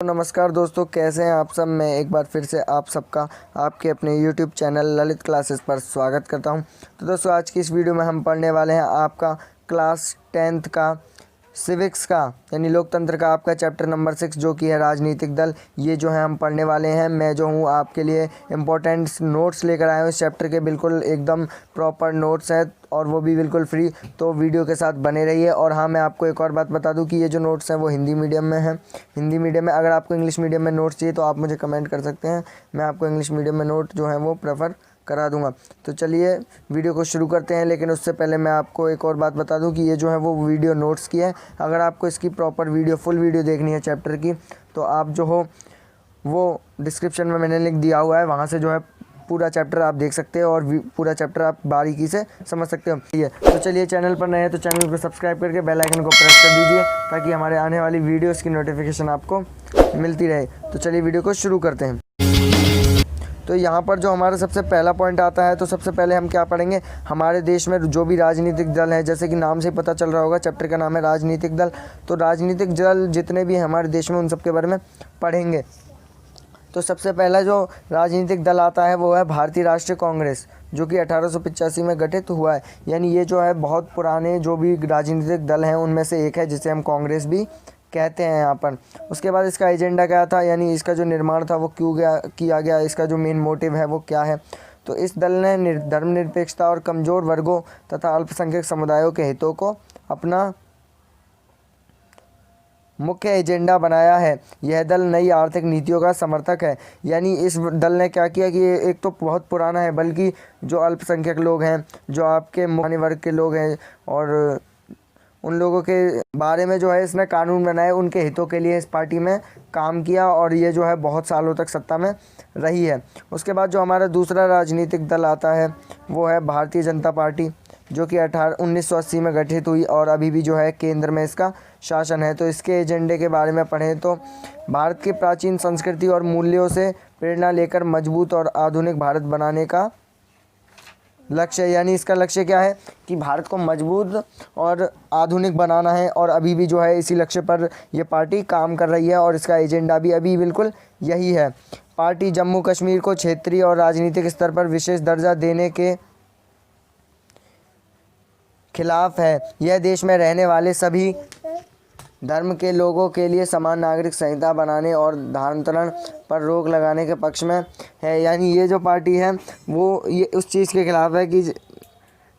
नमस्कार दोस्तों, कैसे हैं आप सब। मैं एक बार फिर से आप सबका आपके अपने YouTube चैनल ललित क्लासेस पर स्वागत करता हूं। तो दोस्तों, आज की इस वीडियो में हम पढ़ने वाले हैं आपका क्लास 10th का सिविक्स का यानी लोकतंत्र का आपका चैप्टर नंबर 6 जो कि है राजनीतिक दल। ये जो है हम पढ़ने वाले हैं। मैं जो हूँ आपके लिए इम्पोर्टेंट नोट्स लेकर आया हूँ इस चैप्टर के, बिल्कुल एकदम प्रॉपर नोट्स हैं और वो भी बिल्कुल फ्री। तो वीडियो के साथ बने रहिए। और हाँ, मैं आपको एक और बात बता दूं कि ये जो नोट्स हैं वो हिंदी मीडियम में हैं। हिंदी मीडियम में अगर आपको इंग्लिश मीडियम में नोट्स चाहिए तो आप मुझे कमेंट कर सकते हैं, मैं आपको इंग्लिश मीडियम में नोट जो है वो प्रेफर करा दूंगा। तो चलिए वीडियो को शुरू करते हैं। लेकिन उससे पहले मैं आपको एक और बात बता दूं कि ये जो है वो वीडियो नोट्स की है। अगर आपको इसकी प्रॉपर वीडियो फुल वीडियो देखनी है चैप्टर की, तो आप जो हो वो डिस्क्रिप्शन में मैंने लिंक दिया हुआ है, वहाँ से जो है पूरा चैप्टर आप देख सकते हैं और पूरा चैप्टर आप बारीकी से समझ सकते हो। ये तो चलिए, चैनल पर नए हैं तो चैनल को सब्सक्राइब करके बेल आइकन को प्रेस कर दीजिए ताकि हमारे आने वाली वीडियोस की नोटिफिकेशन आपको मिलती रहे। तो चलिए वीडियो को शुरू करते हैं। तो यहाँ पर जो हमारा सबसे पहला पॉइंट आता है, तो सबसे पहले हम क्या पढ़ेंगे, हमारे देश में जो भी राजनीतिक दल है, जैसे कि नाम से पता चल रहा होगा चैप्टर का नाम है राजनीतिक दल। तो राजनीतिक दल जितने भी हैं हमारे देश में उन सब के बारे में पढ़ेंगे। तो सबसे पहला जो राजनीतिक दल आता है वो है भारतीय राष्ट्रीय कांग्रेस, जो कि 1885 में गठित हुआ है। यानी ये जो है बहुत पुराने जो भी राजनीतिक दल हैं उनमें से एक है, जिसे हम कांग्रेस भी कहते हैं यहाँ पर। उसके बाद इसका एजेंडा क्या था, यानी इसका जो निर्माण था वो क्यों किया गया, इसका जो मेन मोटिव है वो क्या है। तो इस दल ने धर्मनिरपेक्षता और कमज़ोर वर्गों तथा अल्पसंख्यक समुदायों के हितों को अपना मुख्य एजेंडा बनाया है। यह दल नई आर्थिक नीतियों का समर्थक है। यानी इस दल ने क्या किया कि एक तो बहुत पुराना है, बल्कि जो अल्पसंख्यक लोग हैं, जो आपके मुख्य वर्ग के लोग हैं और उन लोगों के बारे में जो है इसने कानून बनाए, उनके हितों के लिए इस पार्टी में काम किया और ये जो है बहुत सालों तक सत्ता में रही है। उसके बाद जो हमारा दूसरा राजनीतिक दल आता है वो है भारतीय जनता पार्टी, जो कि 1980 में गठित हुई और अभी भी जो है केंद्र में इसका शासन है। तो इसके एजेंडे के बारे में पढ़ें तो भारत की प्राचीन संस्कृति और मूल्यों से प्रेरणा लेकर मजबूत और आधुनिक भारत बनाने का लक्ष्य है। यानी इसका लक्ष्य क्या है कि भारत को मजबूत और आधुनिक बनाना है और अभी भी जो है इसी लक्ष्य पर यह पार्टी काम कर रही है और इसका एजेंडा भी अभी बिल्कुल यही है। पार्टी जम्मू कश्मीर को क्षेत्रीय और राजनीतिक स्तर पर विशेष दर्जा देने के खिलाफ है। यह देश में रहने वाले सभी धर्म के लोगों के लिए समान नागरिक संहिता बनाने और धर्मांतरण पर रोक लगाने के पक्ष में है। यानी ये जो पार्टी है वो ये उस चीज़ के खिलाफ है कि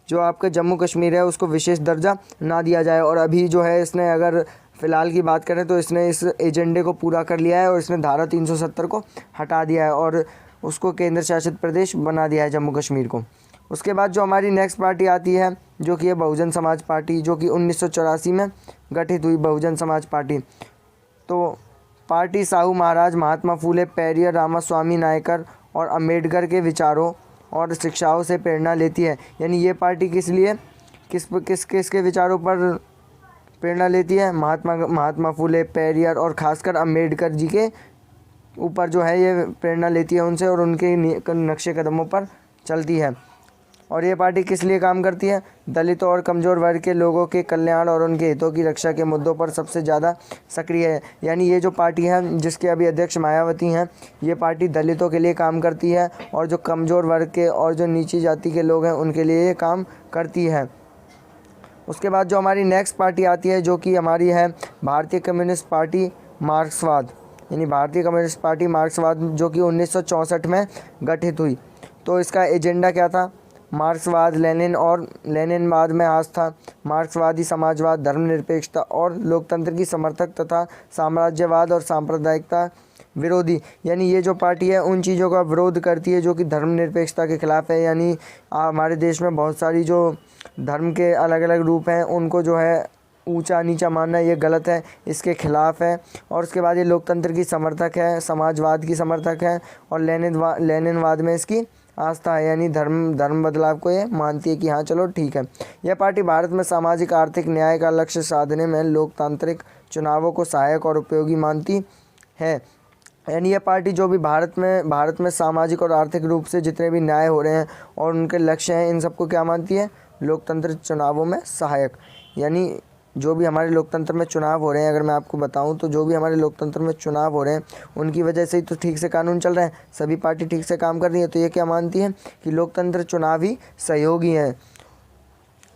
जो आपका जम्मू कश्मीर है उसको विशेष दर्जा ना दिया जाए। और अभी जो है इसने, अगर फ़िलहाल की बात करें तो इसने इस एजेंडे को पूरा कर लिया है और इसने धारा 370 को हटा दिया है और उसको केंद्र शासित प्रदेश बना दिया है जम्मू कश्मीर को। उसके बाद जो हमारी नेक्स्ट पार्टी आती है जो कि है बहुजन समाज पार्टी, जो कि 1984 में गठित हुई बहुजन समाज पार्टी। तो पार्टी साहू महाराज, महात्मा फूले, पेरियर, रामास्वामी नायकर और अंबेडकर के विचारों और शिक्षाओं से प्रेरणा लेती है। यानी ये पार्टी किस लिए किसके विचारों पर प्रेरणा लेती है, महात्मा फूले, पेरियर और ख़ासकर अंबेडकर जी के ऊपर जो है ये प्रेरणा लेती है उनसे और उनके नक्शे कदमों पर चलती है। और ये पार्टी किस लिए काम करती है, दलितों और कमज़ोर वर्ग के लोगों के कल्याण और उनके हितों की रक्षा के मुद्दों पर सबसे ज़्यादा सक्रिय है। यानी ये जो पार्टी है जिसके अभी अध्यक्ष मायावती हैं, ये पार्टी दलितों के लिए काम करती है और जो कमज़ोर वर्ग के और जो नीची जाति के लोग हैं उनके लिए ये काम करती है। उसके बाद जो हमारी नेक्स्ट पार्टी आती है जो कि हमारी है भारतीय कम्युनिस्ट पार्टी मार्क्सवाद, यानी भारतीय कम्युनिस्ट पार्टी मार्क्सवाद, जो कि 1964 में गठित हुई। तो इसका एजेंडा क्या था, मार्क्सवाद, लेनिन और लेनिनवाद में आस्था, मार्क्सवादी समाजवाद, धर्मनिरपेक्षता और लोकतंत्र की समर्थक तथा साम्राज्यवाद और सांप्रदायिकता विरोधी। यानी ये जो पार्टी है उन चीज़ों का विरोध करती है जो कि धर्मनिरपेक्षता के खिलाफ है। यानी हमारे देश में बहुत सारी जो धर्म के अलग अलग रूप हैं उनको जो है ऊंचा नीचा मानना ये गलत है, इसके खिलाफ़ है। और उसके बाद ये लोकतंत्र की समर्थक है, समाजवाद की समर्थक है और लेनिनवाद में इसकी आस्था है। यानी धर्म बदलाव को ये मानती है कि हाँ चलो ठीक है। यह पार्टी भारत में सामाजिक आर्थिक न्याय का लक्ष्य साधने में लोकतांत्रिक चुनावों को सहायक और उपयोगी मानती है। यानी यह पार्टी जो भी भारत में सामाजिक और आर्थिक रूप से जितने भी न्याय हो रहे हैं और उनके लक्ष्य हैं, इन सबको क्या मानती है, लोकतंत्र चुनावों में सहायक। यानी जो भी हमारे लोकतंत्र में चुनाव हो रहे हैं, अगर मैं आपको बताऊं तो जो भी हमारे लोकतंत्र में चुनाव हो रहे हैं उनकी वजह से ही तो ठीक से कानून चल रहे हैं, सभी पार्टी ठीक से काम कर रही है। तो ये क्या मानती है कि लोकतंत्र चुनावी सहयोगी हैं।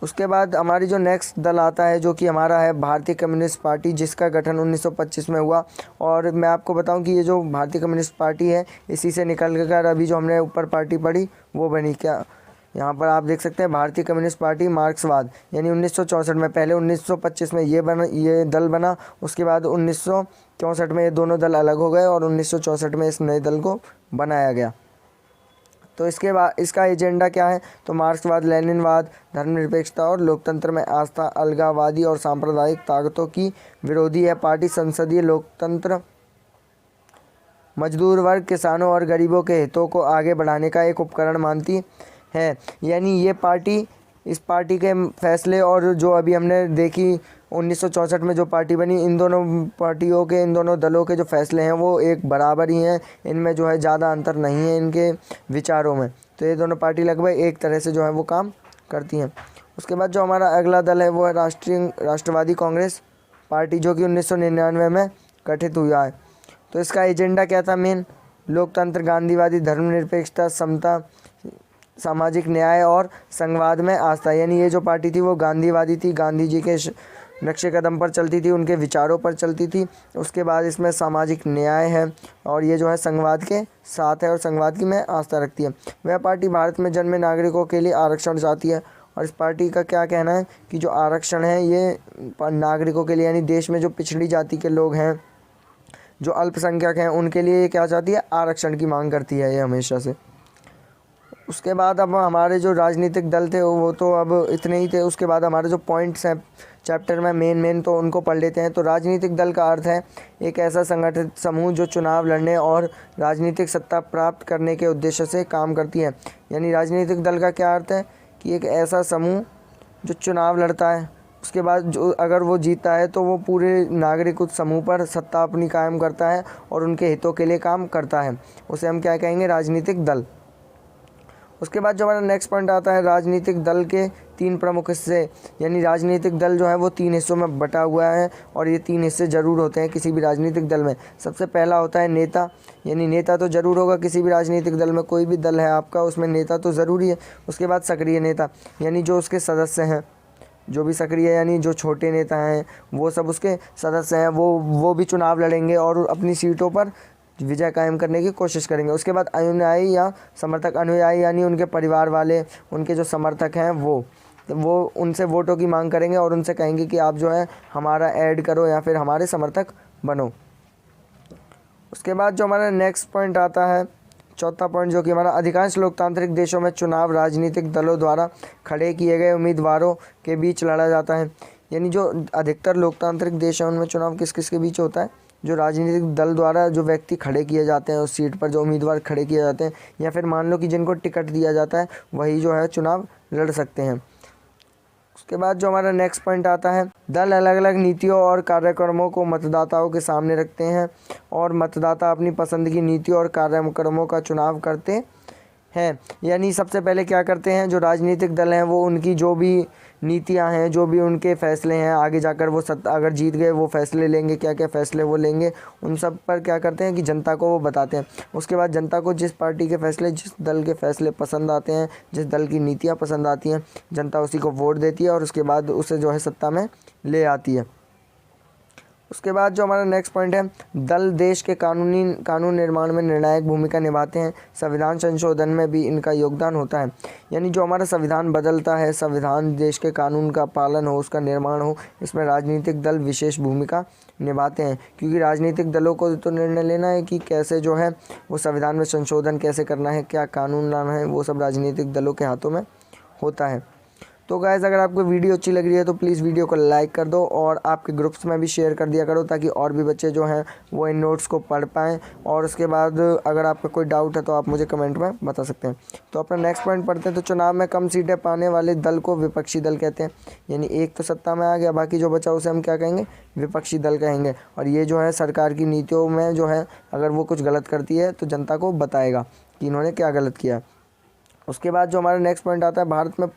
उसके बाद हमारी जो नेक्स्ट दल आता है जो कि हमारा है भारतीय कम्युनिस्ट पार्टी, जिसका गठन 1925 में हुआ। और मैं आपको बताऊं कि ये जो भारतीय कम्युनिस्ट पार्टी है इसी से निकल कर अभी जो हमने ऊपर पार्टी पढ़ी वो बनी। क्या यहाँ पर आप देख सकते हैं भारतीय कम्युनिस्ट पार्टी मार्क्सवाद, यानी 1964 में, पहले 1925 में ये दल बना। उसके बाद 1964 में ये दोनों दल अलग हो गए और 1964 में इस नए दल को बनाया गया। तो इसके बाद इसका एजेंडा क्या है, तो मार्क्सवाद, लेनिनवाद, धर्मनिरपेक्षता और लोकतंत्र में आस्था, अलगाववादी और सांप्रदायिक ताकतों की विरोधी है। पार्टी संसदीय लोकतंत्र, मजदूर वर्ग, किसानों और गरीबों के हितों को आगे बढ़ाने का एक उपकरण मानती है। यानी ये पार्टी, इस पार्टी के फैसले और जो अभी हमने देखी 1964 में जो पार्टी बनी, इन दोनों पार्टियों के, इन दोनों दलों के जो फैसले हैं वो एक बराबर ही हैं। इनमें जो है ज़्यादा अंतर नहीं है इनके विचारों में। तो ये दोनों पार्टी लगभग एक तरह से जो है वो काम करती हैं। उसके बाद जो हमारा अगला दल है वो है राष्ट्रवादी कांग्रेस पार्टी, जो कि 1999 में गठित हुआ है। तो इसका एजेंडा क्या था मेन, लोकतंत्र, गांधीवादी, धर्मनिरपेक्षता, समता, सामाजिक न्याय और संघवाद में आस्था। यानी ये जो पार्टी थी वो गांधीवादी थी, गांधी जी के नक्शे कदम पर चलती थी, उनके विचारों पर चलती थी। उसके बाद इसमें सामाजिक न्याय है और ये जो है संघवाद के साथ है और संघवाद की में आस्था रखती है। वह पार्टी भारत में जन्मे नागरिकों के लिए आरक्षण चाहती है। और इस पार्टी का क्या कहना है कि जो आरक्षण है ये नागरिकों के लिए, यानी देश में जो पिछड़ी जाति के लोग हैं, जो अल्पसंख्यक हैं, उनके लिए ये क्या चाहती है, आरक्षण की मांग करती है ये हमेशा से। उसके बाद अब हमारे जो राजनीतिक दल थे वो तो अब इतने ही थे। उसके बाद हमारे जो पॉइंट्स हैं चैप्टर में मेन तो उनको पढ़ लेते हैं। तो राजनीतिक दल का अर्थ है एक ऐसा संगठित समूह जो चुनाव लड़ने और राजनीतिक सत्ता प्राप्त करने के उद्देश्य से काम करती है। यानी राजनीतिक दल का क्या अर्थ है कि एक ऐसा समूह जो चुनाव लड़ता है, उसके बाद जो अगर वो जीतता है तो वो पूरे नागरिक उस समूह पर सत्ता अपनी कायम करता है और उनके हितों के लिए काम करता है, उसे हम क्या कहेंगे, राजनीतिक दल। उसके बाद जो हमारा नेक्स्ट पॉइंट आता है राजनीतिक दल के 3 प्रमुख हिस्से। यानी राजनीतिक दल जो है वो 3 हिस्सों में बटा हुआ है और ये 3 हिस्से ज़रूर होते हैं किसी भी राजनीतिक दल में। सबसे पहला होता है नेता, यानी नेता तो ज़रूर होगा किसी भी राजनीतिक दल में, कोई भी दल है आपका उसमें नेता तो ज़रूरी है। उसके बाद सक्रिय नेता, यानी जो उसके सदस्य हैं, जो भी सक्रिय यानी जो छोटे नेता हैं वो सब उसके सदस्य हैं, वो भी चुनाव लड़ेंगे और अपनी सीटों पर विजय कायम करने की कोशिश करेंगे। उसके बाद अनुयायी या समर्थक, अनुयायी यानी उनके परिवार वाले, उनके जो समर्थक हैं वो उनसे वोटों की मांग करेंगे और उनसे कहेंगे कि आप जो है हमारा ऐड करो या फिर हमारे समर्थक बनो। उसके बाद जो हमारा नेक्स्ट पॉइंट आता है, चौथा पॉइंट, जो कि हमारा अधिकांश लोकतांत्रिक देशों में चुनाव राजनीतिक दलों द्वारा खड़े किए गए उम्मीदवारों के बीच लड़ा जाता है। यानी जो अधिकतर लोकतांत्रिक देश हैं उनमें चुनाव किस किस के बीच होता है, जो राजनीतिक दल द्वारा जो व्यक्ति खड़े किए जाते हैं उस सीट पर, जो उम्मीदवार खड़े किए जाते हैं, या फिर मान लो कि जिनको टिकट दिया जाता है वही जो है चुनाव लड़ सकते हैं। उसके बाद जो हमारा नेक्स्ट पॉइंट आता है, दल अलग अलग नीतियों और कार्यक्रमों को मतदाताओं के सामने रखते हैं और मतदाता अपनी पसंद की नीतियों और कार्यक्रमों का चुनाव करते हैं। यानी सबसे पहले क्या करते हैं जो राजनीतिक दल हैं वो उनकी जो भी नीतियां हैं, जो भी उनके फैसले हैं, आगे जाकर वो अगर जीत गए वो फैसले लेंगे, क्या क्या फैसले वो लेंगे, उन सब पर क्या करते हैं कि जनता को वो बताते हैं। उसके बाद जनता को जिस पार्टी के फैसले, जिस दल के फैसले पसंद आते हैं, जिस दल की नीतियाँ पसंद आती हैं, जनता उसी को वोट देती है और उसके बाद उसे जो है सत्ता में ले आती है। उसके बाद जो हमारा नेक्स्ट पॉइंट है, दल देश के कानून निर्माण में निर्णायक भूमिका निभाते हैं, संविधान संशोधन में भी इनका योगदान होता है। यानी जो हमारा संविधान बदलता है, संविधान देश के कानून का पालन हो, उसका निर्माण हो, इसमें राजनीतिक दल विशेष भूमिका निभाते हैं, क्योंकि राजनीतिक दलों को तो निर्णय लेना है कि कैसे जो है वो संविधान में संशोधन कैसे करना है, क्या कानून लाना है, वो सब राजनीतिक दलों के हाथों में होता है। तो गाइस अगर आपको वीडियो अच्छी लग रही है तो प्लीज़ वीडियो को लाइक कर दो और आपके ग्रुप्स में भी शेयर कर दिया करो, ताकि और भी बच्चे जो हैं वो इन नोट्स को पढ़ पाएँ। और उसके बाद अगर आपका कोई डाउट है तो आप मुझे कमेंट में बता सकते हैं। तो अपना नेक्स्ट पॉइंट पढ़ते हैं। तो चुनाव में कम सीटें पाने वाले दल को विपक्षी दल कहते हैं। यानी एक तो सत्ता में आ गया, बाकी जो बचा उसे हम क्या कहेंगे, विपक्षी दल कहेंगे। और ये जो है सरकार की नीतियों में जो है अगर वो कुछ गलत करती है तो जनता को बताएगा कि इन्होंने क्या गलत किया। उसके बाद जो हमारा नेक्स्ट पॉइंट आता है, भारत में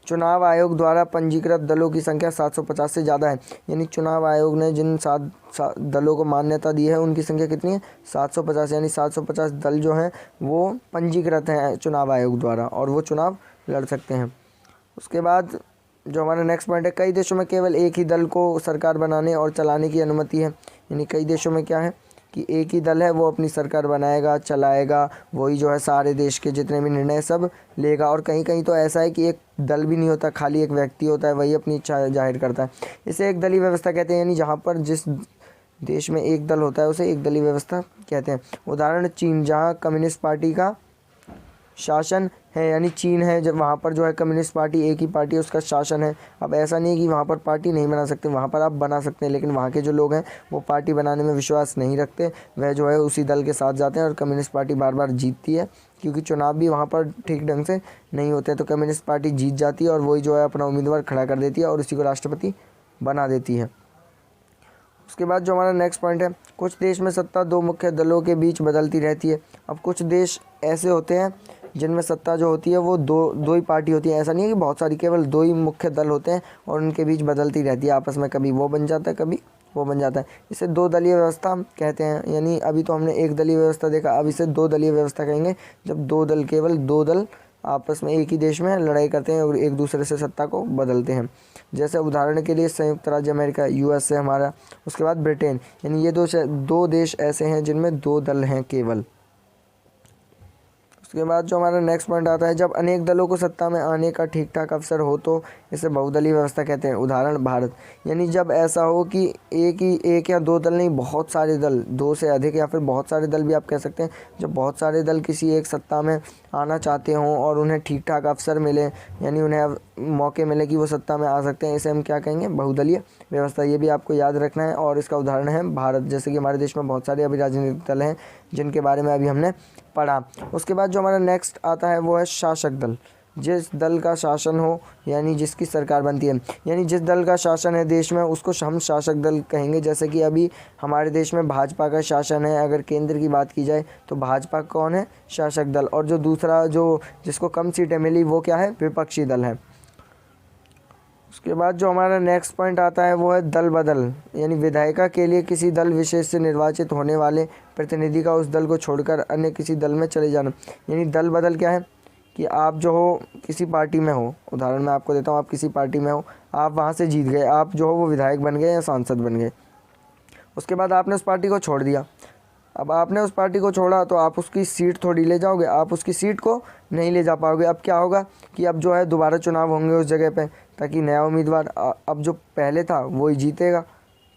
चुनाव आयोग द्वारा पंजीकृत दलों की संख्या 750 से ज़्यादा है। यानी चुनाव आयोग ने जिन 7 दलों को मान्यता दी है उनकी संख्या कितनी है, 750। यानी 750 दल जो हैं वो पंजीकृत हैं चुनाव आयोग द्वारा और वो चुनाव लड़ सकते हैं। उसके बाद जो हमारा नेक्स्ट पॉइंट है, कई देशों में केवल एक ही दल को सरकार बनाने और चलाने की अनुमति है। यानी कई देशों में क्या है कि एक ही दल है वो अपनी सरकार बनाएगा, चलाएगा, वही जो है सारे देश के जितने भी निर्णय सब लेगा। और कहीं कहीं तो ऐसा है कि एक दल भी नहीं होता, खाली एक व्यक्ति होता है, वही अपनी इच्छा जाहिर करता है। इसे एक दलीय व्यवस्था कहते हैं। यानी जहाँ पर जिस देश में एक दल होता है उसे एक दलीय व्यवस्था कहते हैं। उदाहरण चीन, जहाँ कम्युनिस्ट पार्टी का शासन है। यानी चीन है जब वहाँ पर जो है कम्युनिस्ट पार्टी एक ही पार्टी है, उसका शासन है। अब ऐसा नहीं है कि वहाँ पर पार्टी नहीं बना सकते, वहाँ पर आप बना सकते हैं, लेकिन वहाँ के जो लोग हैं वो पार्टी बनाने में विश्वास नहीं रखते, वह जो है उसी दल के साथ जाते हैं और कम्युनिस्ट पार्टी बार बार जीतती है, क्योंकि चुनाव भी वहाँ पर ठीक ढंग से नहीं होते। तो कम्युनिस्ट पार्टी जीत जाती है और वही जो है अपना उम्मीदवार खड़ा कर देती है और उसी को राष्ट्रपति बना देती है। उसके बाद जो हमारा नेक्स्ट पॉइंट है, कुछ देश में सत्ता दो मुख्य दलों के बीच बदलती रहती है। अब कुछ देश ऐसे होते हैं जिनमें सत्ता जो होती है वो दो ही पार्टी होती है। ऐसा नहीं है कि बहुत सारी, केवल 2 ही मुख्य दल होते हैं और उनके बीच बदलती रहती है आपस में, कभी वो बन जाता है कभी वो बन जाता है। इसे 2 दलीय व्यवस्था कहते हैं। यानी अभी तो हमने एक दलीय व्यवस्था देखा, अब इसे 2 दलीय व्यवस्था कहेंगे, जब केवल 2 दल आपस में एक ही देश में लड़ाई करते हैं और एक दूसरे से सत्ता को बदलते हैं। जैसे उदाहरण के लिए संयुक्त राज्य अमेरिका, यूएस है हमारा, उसके बाद ब्रिटेन। यानी ये 2 देश ऐसे हैं जिनमें 2 दल हैं केवल। उसके बाद जो हमारा नेक्स्ट पॉइंट आता है, जब अनेक दलों को सत्ता में आने का ठीक ठाक अवसर हो तो इसे बहुदलीय व्यवस्था कहते हैं। उदाहरण भारत। यानी जब ऐसा हो कि एक या 2 दल नहीं, बहुत सारे दल, 2 से अधिक या फिर बहुत सारे दल भी आप कह सकते हैं, जब बहुत सारे दल किसी एक सत्ता में आना चाहते हों और उन्हें ठीक ठाक अवसर मिले, यानी उन्हें मौके मिले कि वो सत्ता में आ सकते हैं, इसे हम क्या कहेंगे, बहुदलीय व्यवस्था। ये भी आपको याद रखना है। और इसका उदाहरण है भारत। जैसे कि हमारे देश में बहुत सारे अभी राजनीतिक दल हैं जिनके बारे में अभी हमने पढ़ा। उसके बाद जो हमारा नेक्स्ट आता है वो है शासक दल। जिस दल का शासन हो, यानी जिसकी सरकार बनती है, यानी जिस दल का शासन है देश में उसको हम शासक दल कहेंगे। जैसे कि अभी हमारे देश में भाजपा का शासन है, अगर केंद्र की बात की जाए तो भाजपा कौन है, शासक दल। और जो दूसरा जो जिसको कम सीटें मिली वो क्या है, विपक्षी दल है। उसके बाद जो हमारा नेक्स्ट पॉइंट आता है वो है दल बदल। यानी विधायिका के लिए किसी दल विशेष से निर्वाचित होने वाले प्रतिनिधि का उस दल को छोड़कर अन्य किसी दल में चले जाना। यानी दल बदल क्या है कि आप जो हो किसी पार्टी में हो, उदाहरण मैं आपको देता हूँ, आप किसी पार्टी में हो, आप वहाँ से जीत गए, आप जो हो वो विधायक बन गए या सांसद बन गए। उसके बाद आपने उस पार्टी को छोड़ दिया। अब आपने उस पार्टी को छोड़ा तो आप उसकी सीट थोड़ी ले जाओगे, आप उसकी सीट को नहीं ले जा पाओगे। अब क्या होगा कि अब जो है दोबारा चुनाव होंगे उस जगह पे, ताकि नया उम्मीदवार, अब जो पहले था वो ही जीतेगा।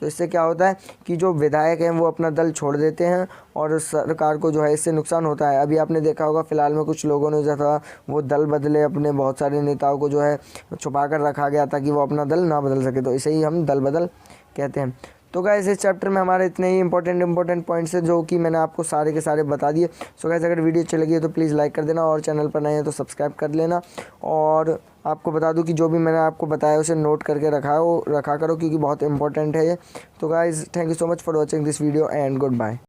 तो इससे क्या होता है कि जो विधायक हैं वो अपना दल छोड़ देते हैं और सरकार को जो है इससे नुकसान होता है। अभी आपने देखा होगा फिलहाल में कुछ लोगों ने जो था वो दल बदले, अपने बहुत सारे नेताओं को जो है छुपा कर रखा गया ताकि वो अपना दल ना बदल सके। तो इसे ही हम दल बदल कहते हैं। तो गाइस इस चैप्टर में हमारे इतने ही इंपॉर्टेंट पॉइंट्स हैं जो कि मैंने आपको सारे के सारे बता दिए। सो गाइस अगर वीडियो अच्छी लगी है तो प्लीज़ लाइक कर देना और चैनल पर नए हैं तो सब्सक्राइब कर लेना। और आपको बता दूं कि जो भी मैंने आपको बताया उसे नोट करके रखा करो, क्योंकि बहुत इंपॉर्टेंट है ये। तो guys thank you so much for watching this video and good bye.